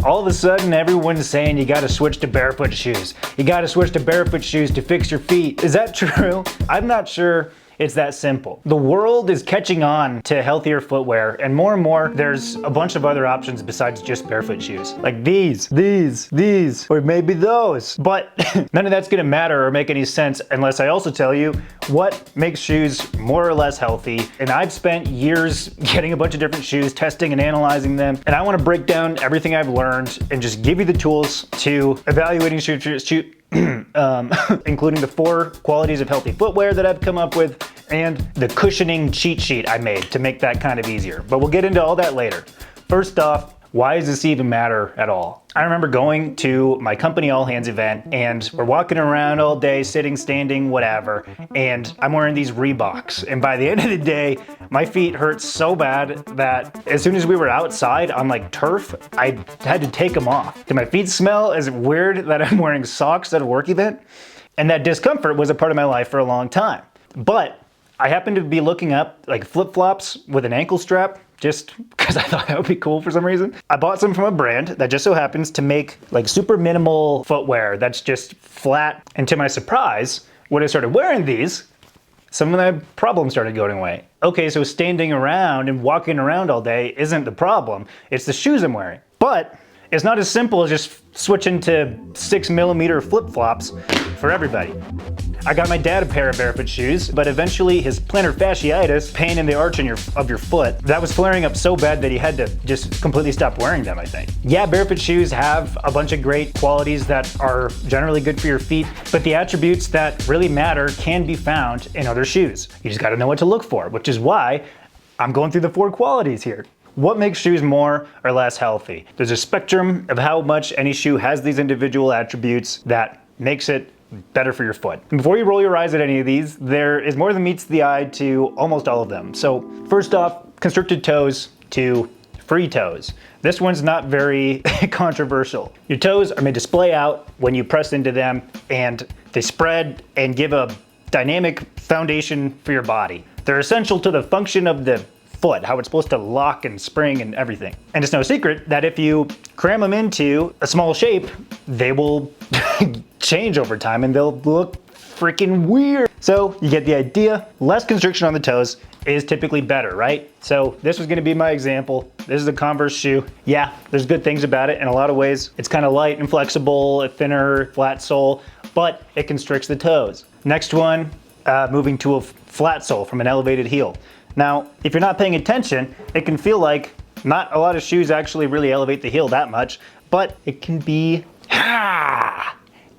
All of a sudden, everyone's saying you gotta switch to barefoot shoes. You gotta switch to barefoot shoes to fix your feet. Is that true? I'm not sure it's that simple. The world is catching on to healthier footwear, and more, there's a bunch of other options besides just barefoot shoes. Like these, or maybe those. But none of that's gonna matter or make any sense unless I also tell you what makes shoes more or less healthy. And I've spent years getting a bunch of different shoes, testing and analyzing them. And I wanna break down everything I've learned and just give you the tools to evaluating including the 4 qualities of healthy footwear that I've come up with and the cushioning cheat sheet I made to make that kind of easier. But we'll get into all that later. First off, why does this even matter at all? I remember going to my company all hands event and we're walking around all day, sitting, standing, whatever, and I'm wearing these Reeboks. And by the end of the day, my feet hurt so bad that as soon as we were outside on like turf, I had to take them off. Did my feet smell? Is it weird that I'm wearing socks at a work event? And that discomfort was a part of my life for a long time. But I happened to be looking up like flip-flops with an ankle strap just because I thought that would be cool for some reason. I bought some from a brand that just so happens to make like super minimal footwear that's just flat. And to my surprise, when I started wearing these, some of my problems started going away. Okay, so standing around and walking around all day isn't the problem. It's the shoes I'm wearing. But it's not as simple as just switching to 6mm flip-flops for everybody. I got my dad a pair of barefoot shoes, but eventually his plantar fasciitis, pain in the arch of your foot, that was flaring up so bad that he had to just completely stop wearing them, I think. Yeah, barefoot shoes have a bunch of great qualities that are generally good for your feet, but the attributes that really matter can be found in other shoes. You just gotta know what to look for, which is why I'm going through the 4 qualities here. What makes shoes more or less healthy? There's a spectrum of how much any shoe has these individual attributes that makes it better for your foot. And before you roll your eyes at any of these, there is more than meets the eye to almost all of them. So first off, constricted toes to free toes. This one's not very controversial. Your toes are made to splay out when you press into them, and they spread and give a dynamic foundation for your body. They're essential to the function of the foot, how it's supposed to lock and spring and everything. And it's no secret that if you cram them into a small shape, they will change over time and they'll look freaking weird. So you get the idea. Less constriction on the toes is typically better, right? So this was gonna be my example. This is a Converse shoe. Yeah, there's good things about it in a lot of ways. It's kind of light and flexible, a thinner, flat sole, but it constricts the toes. Next one, moving to a flat sole from an elevated heel. Now, if you're not paying attention, it can feel like not a lot of shoes actually really elevate the heel that much, but it can be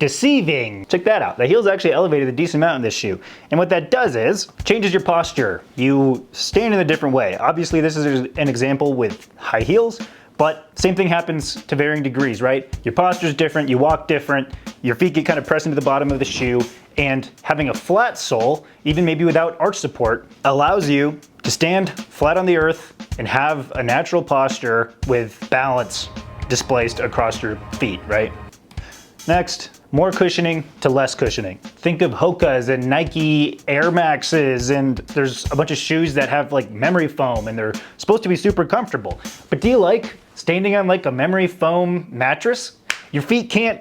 deceiving. Check that out. The heel's actually elevated a decent amount in this shoe. And what that does is changes your posture. You stand in a different way. Obviously, this is an example with high heels, but same thing happens to varying degrees, right? Your posture's different, you walk different, your feet get kind of pressed into the bottom of the shoe, and having a flat sole, even maybe without arch support, allows you to stand flat on the earth and have a natural posture with balance displaced across your feet, right? Next, more cushioning to less cushioning. Think of Hokas and Nike Air Maxes, and there's a bunch of shoes that have like memory foam and they're supposed to be super comfortable. But do you like standing on like a memory foam mattress? Your feet can't.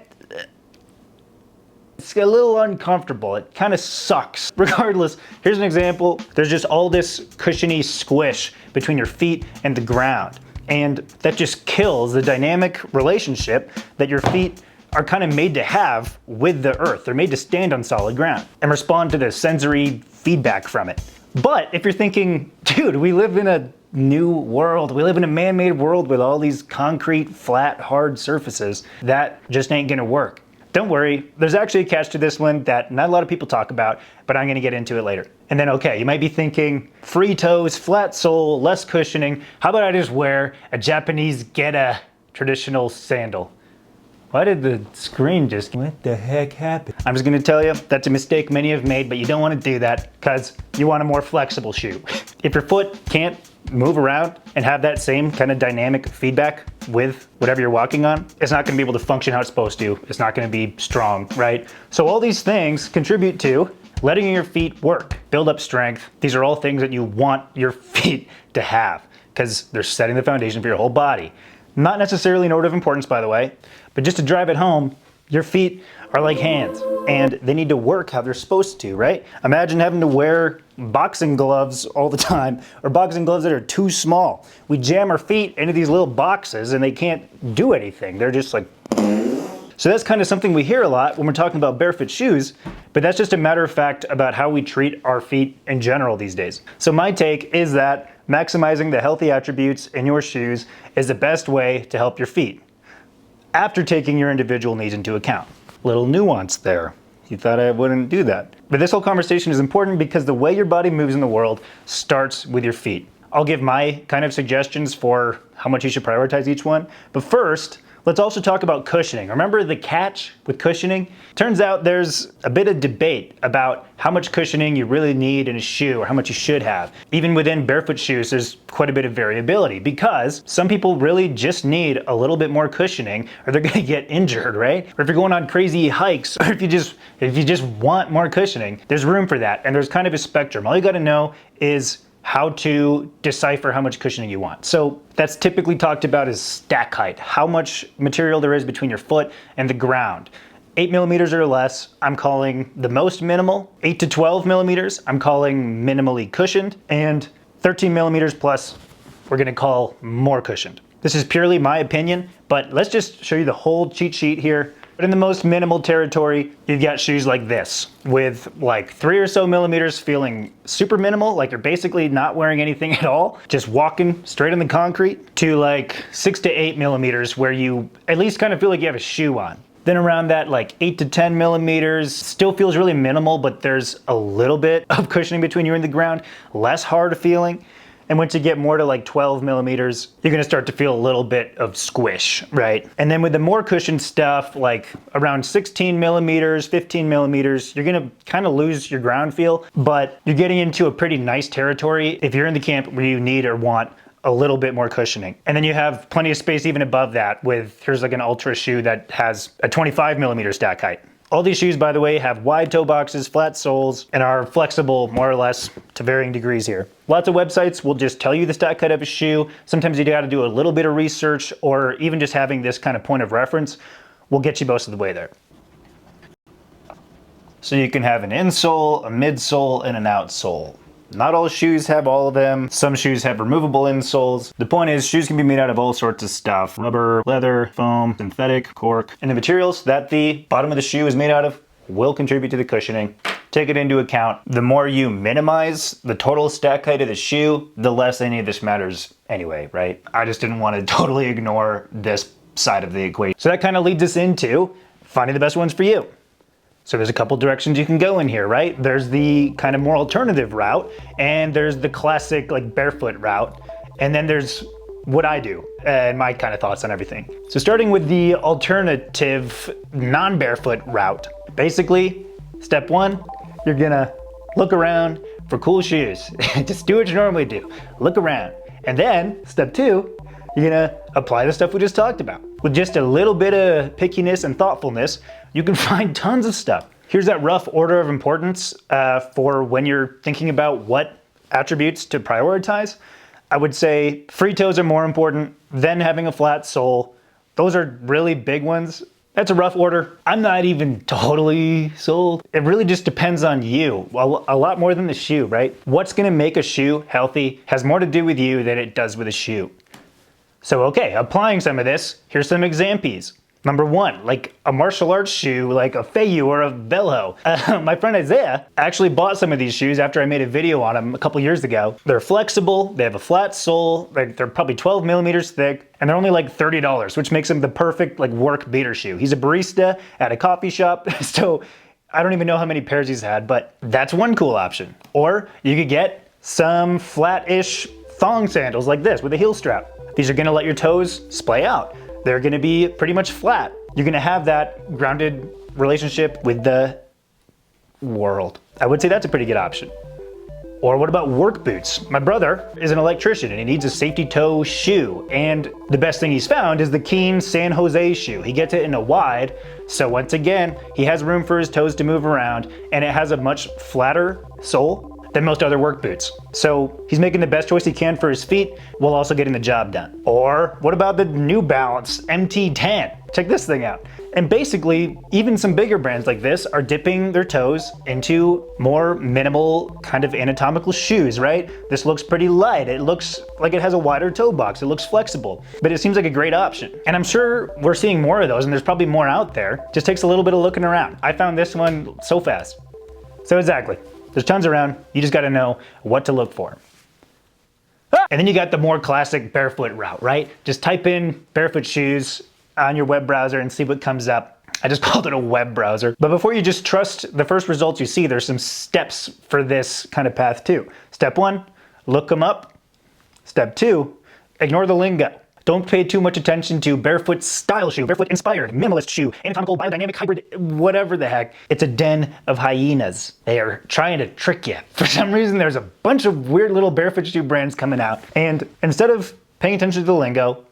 It's a little uncomfortable. It kind of sucks. Regardless, here's an example. There's just all this cushiony squish between your feet and the ground. And that just kills the dynamic relationship that your feet are kind of made to have with the earth. They're made to stand on solid ground and respond to the sensory feedback from it. But if you're thinking, dude, we live in a new world. We live in a man-made world with all these concrete, flat, hard surfaces. That just ain't gonna work. Don't worry, there's actually a catch to this one that not a lot of people talk about, but I'm gonna get into it later. And then, okay, you might be thinking, free toes, flat sole, less cushioning. How about I just wear a Japanese Geta traditional sandal? Why did the screen just, what the heck happened? I'm just gonna tell you, that's a mistake many have made, but you don't wanna do that because you want a more flexible shoe. If your foot can't move around and have that same kind of dynamic feedback with whatever you're walking on, it's not gonna be able to function how it's supposed to. It's not gonna be strong, right? So all these things contribute to letting your feet work, build up strength. These are all things that you want your feet to have because they're setting the foundation for your whole body. Not necessarily an order of importance, by the way, but just to drive it home, your feet are like hands and they need to work how they're supposed to, right? Imagine having to wear boxing gloves all the time, or boxing gloves that are too small. We jam our feet into these little boxes and they can't do anything. They're just like... So that's kind of something we hear a lot when we're talking about barefoot shoes, but that's just a matter of fact about how we treat our feet in general these days. So my take is that maximizing the healthy attributes in your shoes is the best way to help your feet, after taking your individual needs into account. Little nuance there. You thought I wouldn't do that. But this whole conversation is important because the way your body moves in the world starts with your feet. I'll give my kind of suggestions for how much you should prioritize each one, but first, let's also talk about cushioning. Remember the catch with cushioning? Turns out there's a bit of debate about how much cushioning you really need in a shoe or how much you should have. Even within barefoot shoes, there's quite a bit of variability because some people really just need a little bit more cushioning or they're gonna get injured, right? Or if you're going on crazy hikes, or if you just want more cushioning, there's room for that. And there's kind of a spectrum. All you gotta know is how to decipher how much cushioning you want. So that's typically talked about as stack height, how much material there is between your foot and the ground. 8 millimeters or less, I'm calling the most minimal. 8 to 12 millimeters, I'm calling minimally cushioned. And 13 millimeters plus, we're gonna call more cushioned. This is purely my opinion, but let's just show you the whole cheat sheet here. But in the most minimal territory, you've got shoes like this with like 3 or so millimeters feeling super minimal, like you're basically not wearing anything at all, just walking straight on the concrete, to like 6 to 8 millimeters where you at least kind of feel like you have a shoe on. Then around that like 8 to 10 millimeters, still feels really minimal, but there's a little bit of cushioning between you and the ground, less hard feeling. And once you get more to like 12 millimeters, you're gonna start to feel a little bit of squish, right? And then with the more cushioned stuff, like around 16 millimeters, 15 millimeters, you're gonna kind of lose your ground feel, but you're getting into a pretty nice territory if you're in the camp where you need or want a little bit more cushioning. And then you have plenty of space even above that with, here's like an ultra shoe that has a 25 millimeter stack height. All these shoes, by the way, have wide toe boxes, flat soles, and are flexible more or less to varying degrees here. Lots of websites will just tell you the stack height of a shoe. Sometimes you gotta do a little bit of research, or even just having this kind of point of reference will get you most of the way there. So you can have an insole, a midsole, and an outsole. Not all shoes have all of them. Some shoes have removable insoles. The point is, shoes can be made out of all sorts of stuff. Rubber, leather, foam, synthetic, cork. And the materials that the bottom of the shoe is made out of will contribute to the cushioning. Take it into account. The more you minimize the total stack height of the shoe, the less any of this matters anyway, right? I just didn't want to totally ignore this side of the equation. So that kind of leads us into finding the best ones for you. So there's a couple directions you can go in here, right? There's the kind of more alternative route, and there's the classic like barefoot route, and then there's what I do and my kind of thoughts on everything. So starting with the alternative non-barefoot route. Basically, step one, you're gonna look around for cool shoes. Just do what you normally do, look around. And then step two, you're gonna apply the stuff we just talked about. With just a little bit of pickiness and thoughtfulness, you can find tons of stuff. Here's that rough order of importance for when you're thinking about what attributes to prioritize. I would say free toes are more important, then having a flat sole. Those are really big ones. That's a rough order. I'm not even totally sold. It really just depends on you, a lot more than the shoe, right? What's gonna make a shoe healthy has more to do with you than it does with a shoe. So okay, applying some of this, here's some examples. Number one, like a martial arts shoe, like a Feiyu or a Velho. My friend Isaiah actually bought some of these shoes after I made a video on them a couple years ago. They're flexible, they have a flat sole, they're probably 12 millimeters thick, and they're only like $30, which makes them the perfect like work beater shoe. He's a barista at a coffee shop, so I don't even know how many pairs he's had, but that's one cool option. Or you could get some flat-ish thong sandals like this with a heel strap. These are gonna let your toes splay out. They're gonna be pretty much flat. You're gonna have that grounded relationship with the world. I would say that's a pretty good option. Or what about work boots? My brother is an electrician and he needs a safety toe shoe. And the best thing he's found is the Keen San Jose shoe. He gets it in a wide, so once again, he has room for his toes to move around and it has a much flatter sole. than most other work boots. So he's making the best choice he can for his feet while also getting the job done. Or what about the New Balance MT10? Check this thing out. And basically, even some bigger brands like this are dipping their toes into more minimal kind of anatomical shoes, right? This looks pretty light. It looks like it has a wider toe box. It looks flexible, but it seems like a great option. And I'm sure we're seeing more of those, and there's probably more out there. Just takes a little bit of looking around. I found this one so fast. So exactly, there's tons around. You just gotta know what to look for. And then you got the more classic Barefoot Route, right? Just type in barefoot shoes on your web browser and see what comes up. I just called it a web browser. But before you just trust the first results you see, there's some steps for this kind of path too. Step 1, look them up. Step 2, ignore the lingo. Don't pay too much attention to barefoot style shoe, barefoot inspired, minimalist shoe, anatomical, biodynamic, hybrid, whatever the heck. It's a den of hyenas. They are trying to trick you. For some reason, there's a bunch of weird little barefoot shoe brands coming out. And instead of paying attention to the lingo,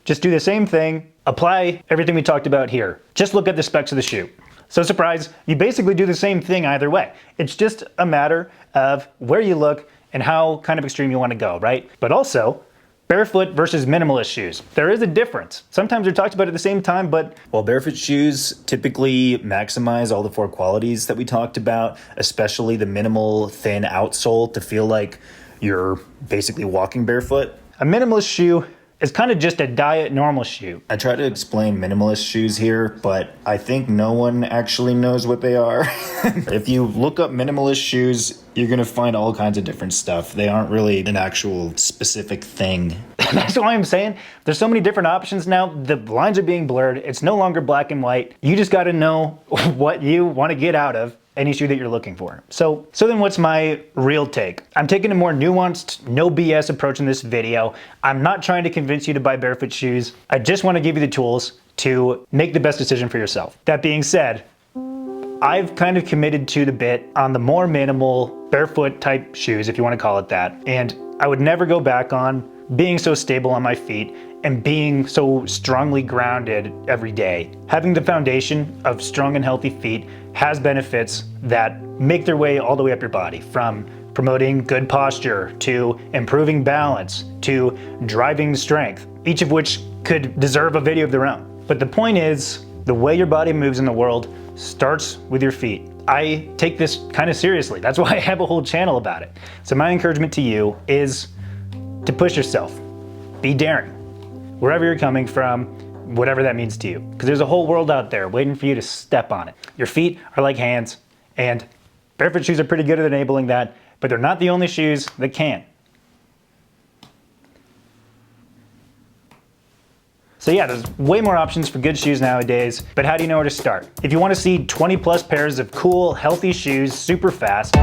just do the same thing, apply everything we talked about here. Just look at the specs of the shoe. So surprise, you basically do the same thing either way. It's just a matter of where you look and how kind of extreme you want to go, right? But also, barefoot versus minimalist shoes. There is a difference. Sometimes they're talked about at the same time, but while barefoot shoes typically maximize all the 4 qualities that we talked about, especially the minimal, thin outsole to feel like you're basically walking barefoot, a minimalist shoe is kind of just a diet normal shoe. I try to explain minimalist shoes here, but I think no one actually knows what they are. If you look up minimalist shoes, you're gonna find all kinds of different stuff. They aren't really an actual specific thing. That's why I'm saying there's so many different options now. The lines are being blurred. It's no longer black and white. You just gotta know what you wanna get out of any shoe that you're looking for. So then what's my real take? I'm taking a more nuanced, no BS approach in this video. I'm not trying to convince you to buy barefoot shoes. I just want to give you the tools to make the best decision for yourself. That being said, I've kind of committed to the bit on the more minimal barefoot type shoes, if you want to call it that. And I would never go back on being so stable on my feet and being so strongly grounded every day. Having the foundation of strong and healthy feet has benefits that make their way all the way up your body, from promoting good posture to improving balance to driving strength, each of which could deserve a video of their own. But the point is, the way your body moves in the world starts with your feet. I take this kind of seriously. That's why I have a whole channel about it. So my encouragement to you is to push yourself. Be daring. Wherever you're coming from, whatever that means to you. Because there's a whole world out there waiting for you to step on it. Your feet are like hands, and barefoot shoes are pretty good at enabling that, but they're not the only shoes that can. So yeah, there's way more options for good shoes nowadays, but how do you know where to start? If you want to see 20 plus pairs of cool, healthy shoes super fast,